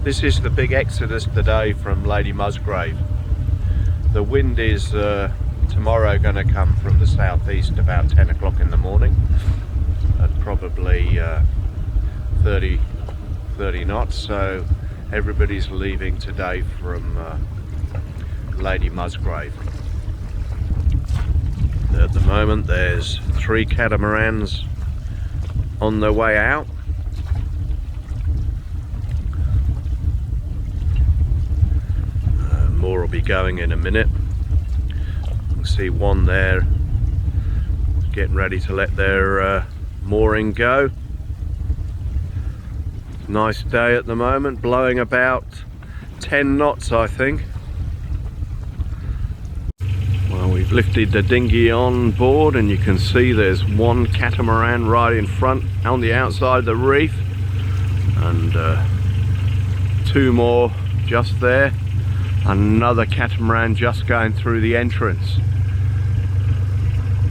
This is the big exodus today from Lady Musgrave. The wind is tomorrow going to come from the southeast about 10 o'clock in the morning at probably 30 knots, so everybody's leaving today from Lady Musgrave. At the moment there's 3 catamarans on their way out. More will be going in a minute. You can see one there getting ready to let their mooring go. Nice day at the moment, blowing about 10 knots I think. Well, we've lifted the dinghy on board and you can see there's one catamaran right in front on the outside of the reef, and 2 more just there. Another catamaran just going through the entrance.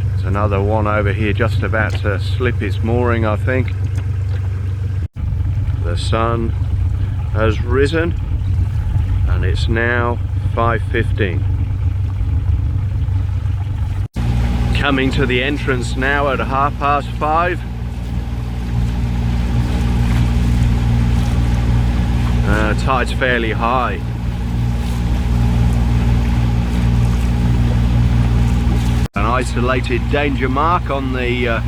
There's another one over here just about to slip its mooring, I think. The sun has risen and it's now 5:15. Coming to the entrance now at 5:30. Tide's fairly high. An isolated danger mark on the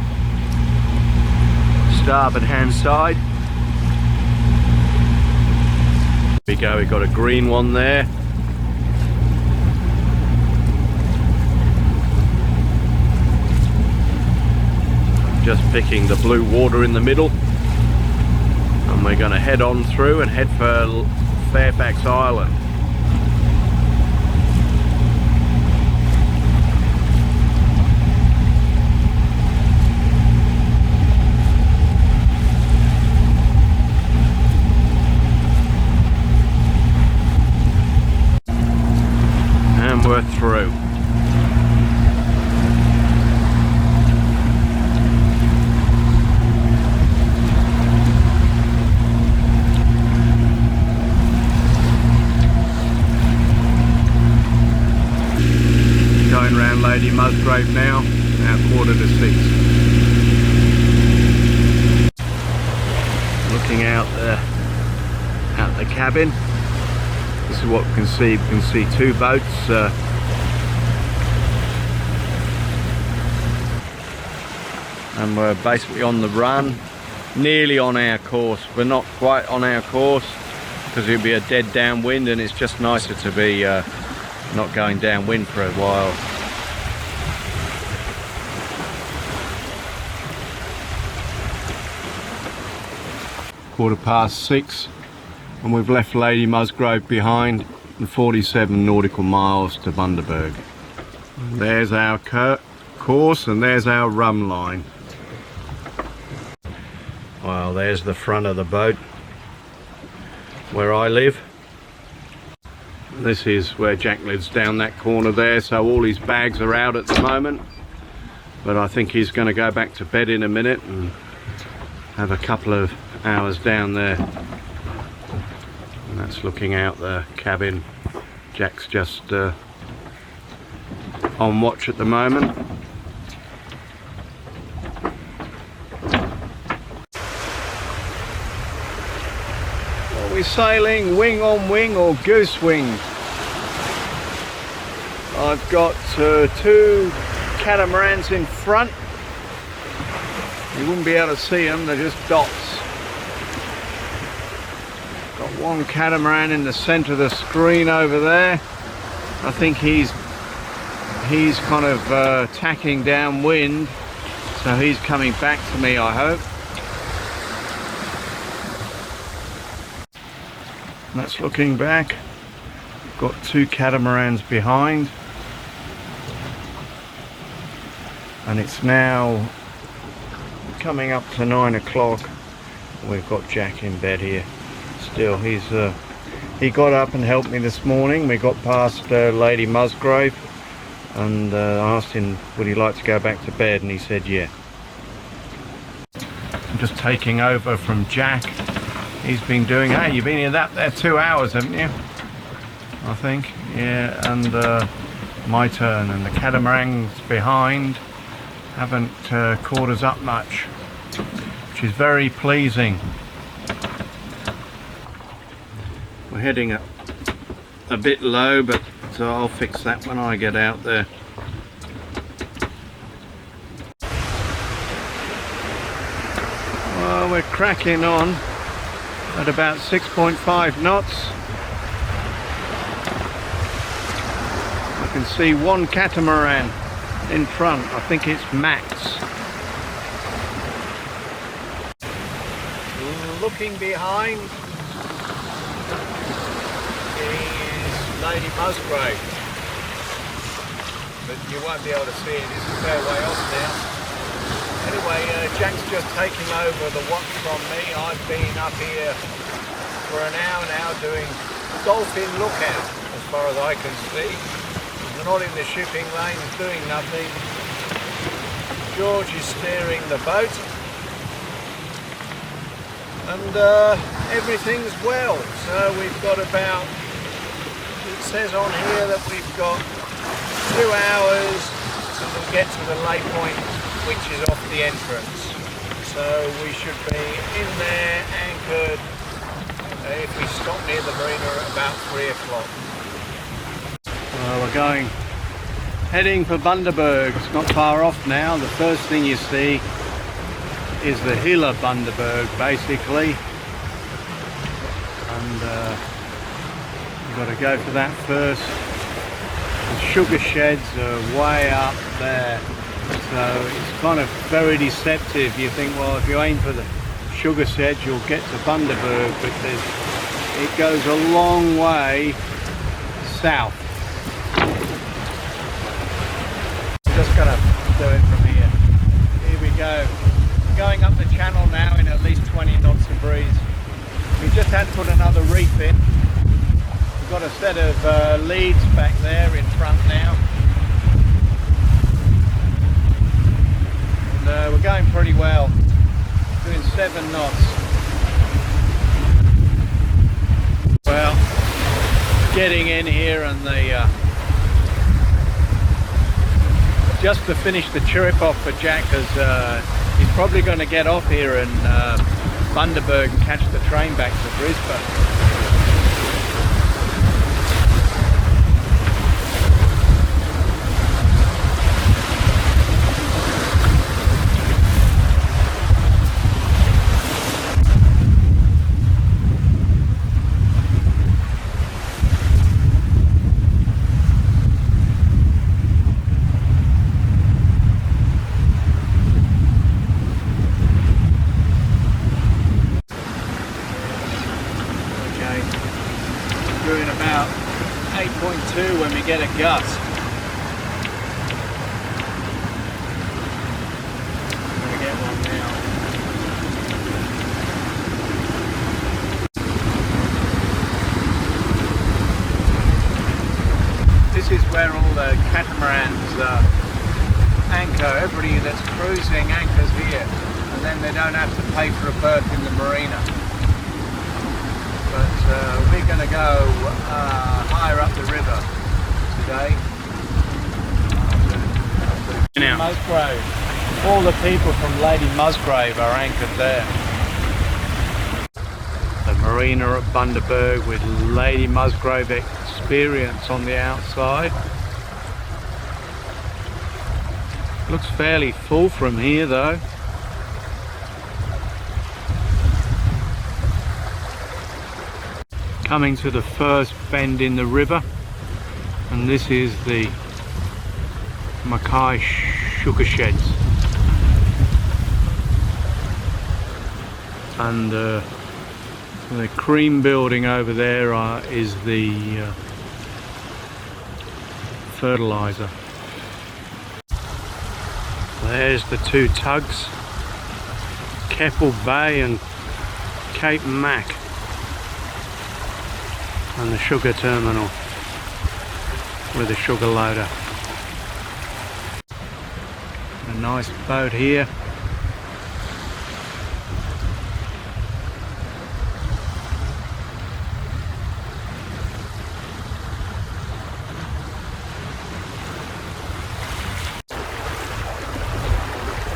starboard hand side. Here we go, we've got a green one there. Just picking the blue water in the middle, and we're going to head on through and head for Fairfax Island. And we're through. Going round Lady Musgrave now 5:45. Looking out the cabin. This is what we can see. We can see 2 boats. And we're basically on the run, nearly on our course. We're not quite on our course because it'll be a dead downwind, and it's just nicer to be not going downwind for a while. (6:15), and we've left Lady Musgrave behind and 47 nautical miles to Bundaberg. There's our course and there's our rum line. Well, there's the front of the boat where I live. This is where Jack lives, down that corner there, so all his bags are out at the moment, but I think he's going to go back to bed in a minute and have a couple of hours down there. And that's looking out the cabin. Jack's just on watch at the moment. Are we sailing wing on wing or goose wing? I've got 2 catamarans in front. You wouldn't be able to see them, they're just dots. Got one catamaran in the center of the screen over there. I think he's kind of tacking downwind, so he's coming back to me, I hope. And that's looking back. Got 2 catamarans behind, and it's now coming up to 9 o'clock. We've got Jack in bed here still. He got up and helped me this morning. We got past Lady Musgrave, and I asked him would he like to go back to bed, and he said yeah. I'm just taking over from Jack he's been doing. Hey, you've been in that there 2 hours, haven't you? I think, yeah. And my turn, and the catamarans behind haven't caught us up much, which is very pleasing. We're heading a bit low, but I'll fix that when I get out there. Well, we're cracking on at about 6.5 knots. I can see one catamaran in front. I think it's Max. Looking behind is Lady Musgrave, but you won't be able to see it. It's a fair way off now. Anyway, Jack's just taking over the watch from me. I've been up here for an hour now doing dolphin lookout, as far as I can see. We're not in the shipping lanes doing nothing. George is steering the boat, and everything's well. So we've got about, it says on here that we've got 2 hours to get to the lay point, which is off the entrance. So we should be in there anchored if we stop near the marina at about 3 o'clock. Well, we're heading for Bundaberg. It's not far off now. The first thing you see is the hill of Bundaberg, basically, and you've got to go for that first. The sugar sheds are way up there, so it's kind of very deceptive. You think, well, if you aim for the sugar sheds, you'll get to Bundaberg, but it goes a long way south. Just gonna do it from here. Here we go. Going up the channel now in at least 20 knots of breeze. We just had to put another reef in. We've got a set of leads back there in front now. And we're going pretty well. Doing 7 knots. Well, getting in here, and the just to finish the trip off for Jack, because he's probably going to get off here in Bundaberg and catch the train back to Brisbane. Doing about 8.2 when we get a gust. I'm going to get one now. This is where all the catamarans anchor. Everybody that's cruising anchors here, and then they don't have to pay for a berth in the marina. But we're going to go higher up the river today. Now, Musgrave. All the people from Lady Musgrave are anchored there. The marina at Bundaberg with Lady Musgrave Experience on the outside. Looks fairly full from here though. Coming to the first bend in the river, and this is the Mackay sugar sheds, and the cream building over there is the fertilizer. There's the two tugs, Keppel Bay and Cape Mac, and the sugar terminal with a sugar loader. A nice boat here.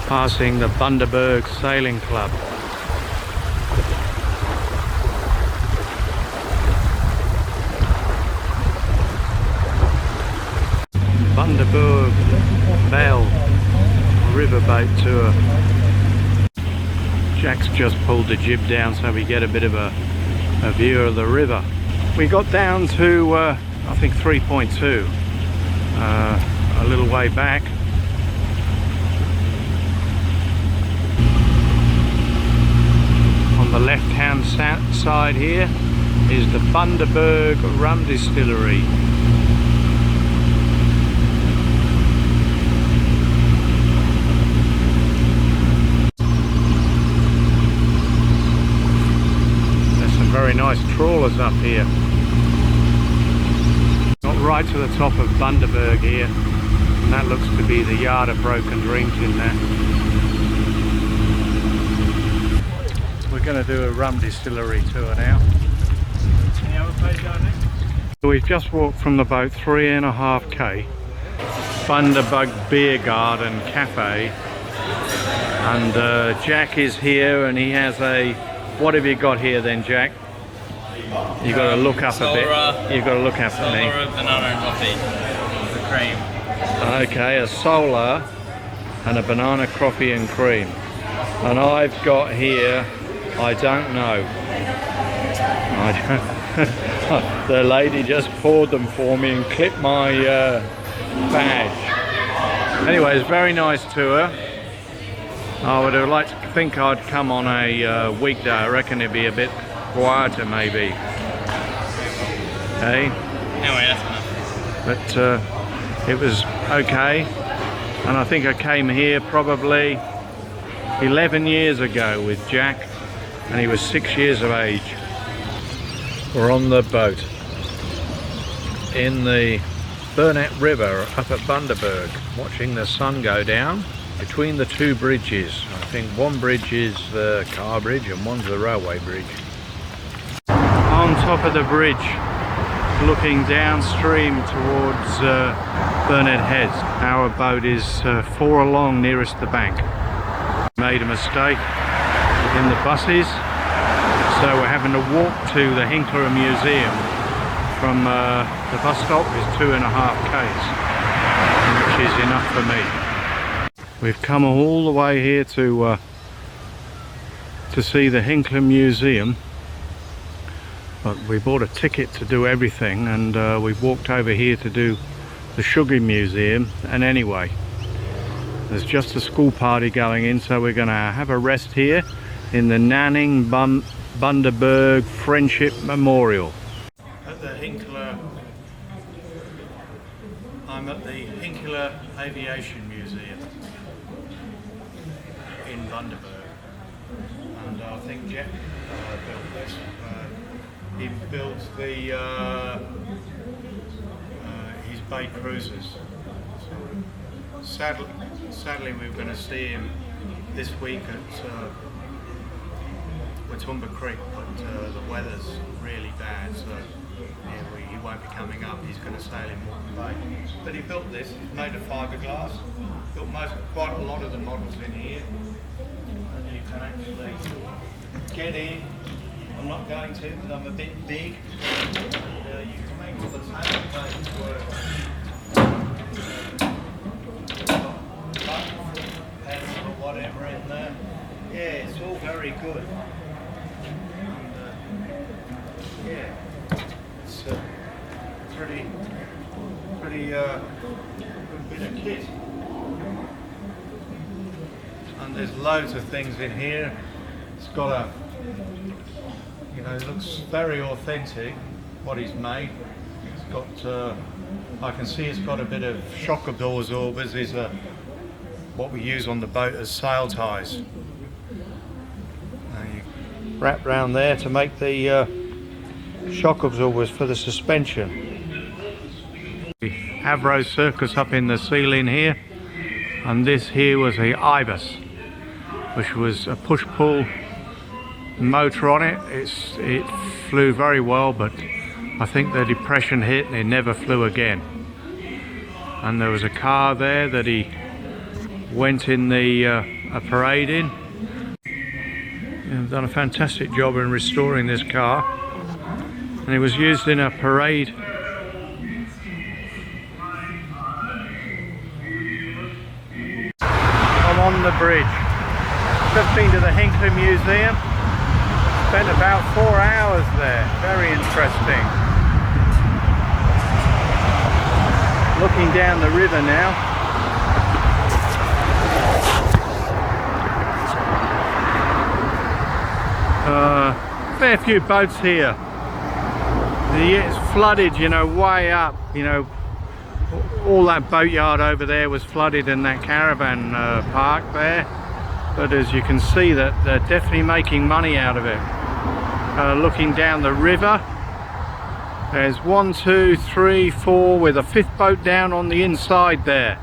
Passing the Bundaberg Sailing Club. Bundaberg Bell riverboat tour. Jack's just pulled the jib down so we get a bit of a view of the river. We got down to I think 3.2 a little way back. On the left hand side here is the Bundaberg rum distillery. There's some very nice trawlers up here. Got right to the top of Bundaberg here, and that looks to be the yard of broken dreams in there. We're going to do a rum distillery tour now. Any other place down there? We've just walked from the boat 3.5k. Bundaberg Beer Garden Cafe, and Jack is here, and he has a. What have you got here then, Jack? You got to look up a bit. You got to look up at me. Banana and coffee, the cream. Okay, a solar and a banana coffee and cream. And I've got here. I don't know. The lady just poured them for me and clipped my badge. Anyway, it's a very nice tour. I would have liked to think I'd come on a weekday. I reckon it'd be a bit quieter maybe. Hey? Anyway, that's enough. But it was okay. And I think I came here probably 11 years ago with Jack, and he was 6 years of age. We're on the boat in the Burnett River up at Bundaberg, watching the sun go down between the two bridges. I think one bridge is the car bridge and one's the railway bridge. On top of the bridge, looking downstream towards Burnett Heads. Our boat is 4 along nearest the bank. Made a mistake in the buses, so we're having to walk to the Hinkler Museum from the bus stop is 2.5 k's, which is enough for me. We've come all the way here to see the Hinkler Museum, but we bought a ticket to do everything, and we've walked over here to do the Sugar Museum. And anyway, there's just a school party going in, so we're going to have a rest here in the Nanning Bundaberg Friendship Memorial. At the Hinkler, I'm at the Hinkler Aviation Museum in Bundaberg, and I think Jeff built this. He built the his Bay Cruisers. Sadly, we were going to see him this week at Bundaberg Creek, but the weather's really bad, so yeah, he won't be coming up. He's going to sail in Moreton Bay. But he built this. He's made of fiberglass. Built quite a lot of the models in here, and you can actually get in. I'm not going to because I'm a bit big. And, you can make all the tailplates work. Pads or whatever in there. Yeah, it's all very good. And, yeah, it's a pretty good bit of kit. And there's loads of things in here. It's got a, you know, it looks very authentic what he's made. It's got, I can see it's got a bit of shock absorbers. These are what we use on the boat as sail ties. You wrap round there to make the shock absorbers for the suspension. Avro Circus up in the ceiling here, and this here was the Ibis, which was a push-pull motor on it. It flew very well, but I think the depression hit and it never flew again. And there was a car there that he went in the a parade in. They've done a fantastic job in restoring this car, and it was used in a parade. I'm on the bridge. Just been to the Hinkler Museum. Spent about 4 hours there. Very interesting. Looking down the river now. Fair few boats here. It's flooded, you know, way up. You know, all that boatyard over there was flooded in that caravan park there. But as you can see, that they're definitely making money out of it. Looking down the river, there's 1, 2, 3, 4 with a 5th boat down on the inside there.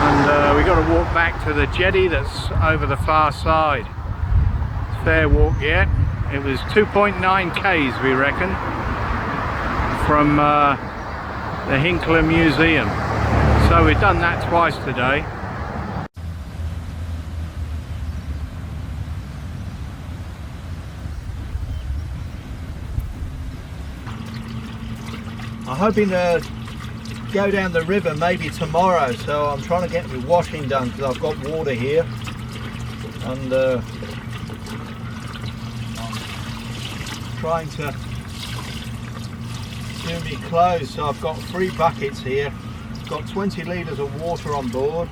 And we got to walk back to the jetty that's over the far side. Fair walk yet. It was 2.9 k's, we reckon, from the Hinkler Museum. So we've done that twice today. I'm hoping to go down the river maybe tomorrow, so I'm trying to get my washing done because I've got water here, and trying to do my clothes. So I've got 3 buckets here, got 20 litres of water on board,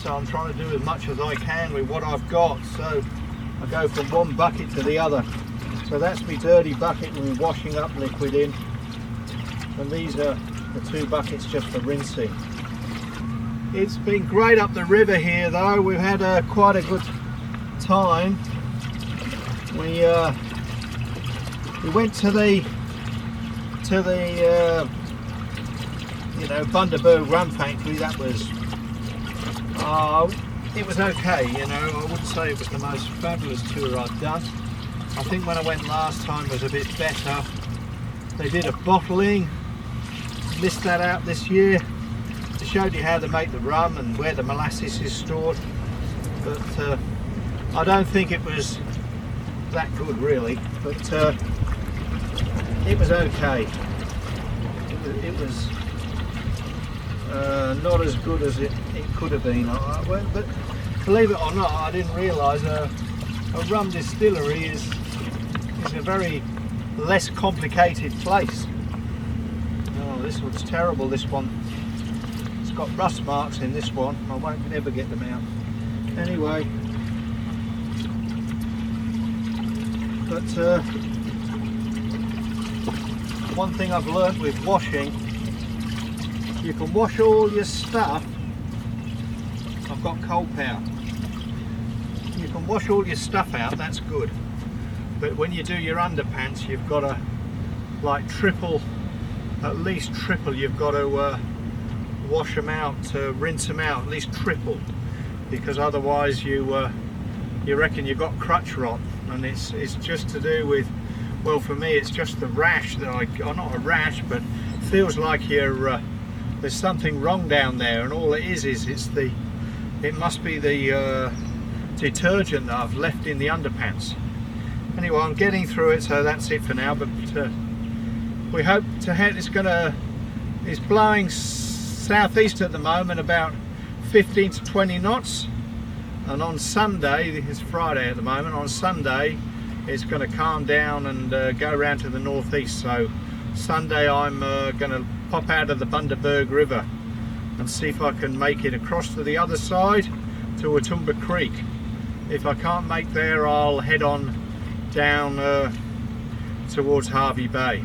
so I'm trying to do as much as I can with what I've got. So I go from one bucket to the other. So that's my dirty bucket with washing up liquid in, and these are the 2 buckets just for rinsing. It's been great up the river here though. We've had quite a good time. We went to the you know, Bundaberg rum factory. That was it was okay, you know. I wouldn't say it was the most fabulous tour I've done. I think when I went last time was a bit better. They did a bottling, missed that out this year. They showed you how to make the rum and where the molasses is stored, but I don't think it was that good really, but it was okay. It was not as good as it could have been. But believe it or not, I didn't realise a rum distillery is a very less complicated place. Oh, this looks terrible, this one. It's got rust marks in this one. I won't ever get them out. Anyway, but one thing I've learnt with washing, you can wash all your stuff. I've got cold power. You can wash all your stuff out, that's good. But when you do your underpants, you've got to like triple, at least triple, you've got to wash them out, rinse them out, at least triple, because otherwise you reckon you've got crutch rot. And it's just to do with, well, for me it's just the rash that not a rash, but feels like there's something wrong down there, and all it is it must be the detergent that I've left in the underpants. Anyway, I'm getting through it, so that's it for now. But we hope to head. It's blowing southeast at the moment, about 15 to 20 knots. And on Sunday, it's Friday at the moment, on Sunday it's going to calm down and go around to the northeast. So Sunday I'm going to pop out of the Bundaberg River and see if I can make it across to the other side to Pancake Creek. If I can't make there, I'll head on down towards Harvey Bay.